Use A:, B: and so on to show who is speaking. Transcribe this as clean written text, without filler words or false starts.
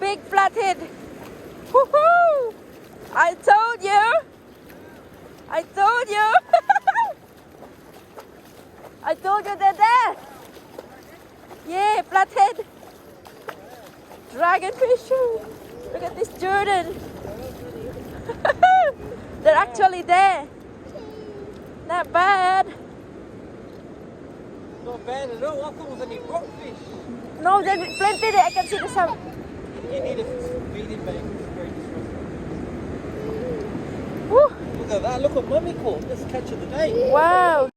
A: big flathead. Woohoo! I told you. I told you. I told you they're there. Yeah, flathead. Dragonfish. Look at this, Jordan. They're actually there. Not bad.
B: Not bad at all. I thought it was only rockfish.
A: No, there's plenty there. I can see the sun.
B: You need a feeding bag. It's very distressing.
A: Woo.
B: Look at that. Look what Mummy caught. Let's catch of the day.
A: Wow.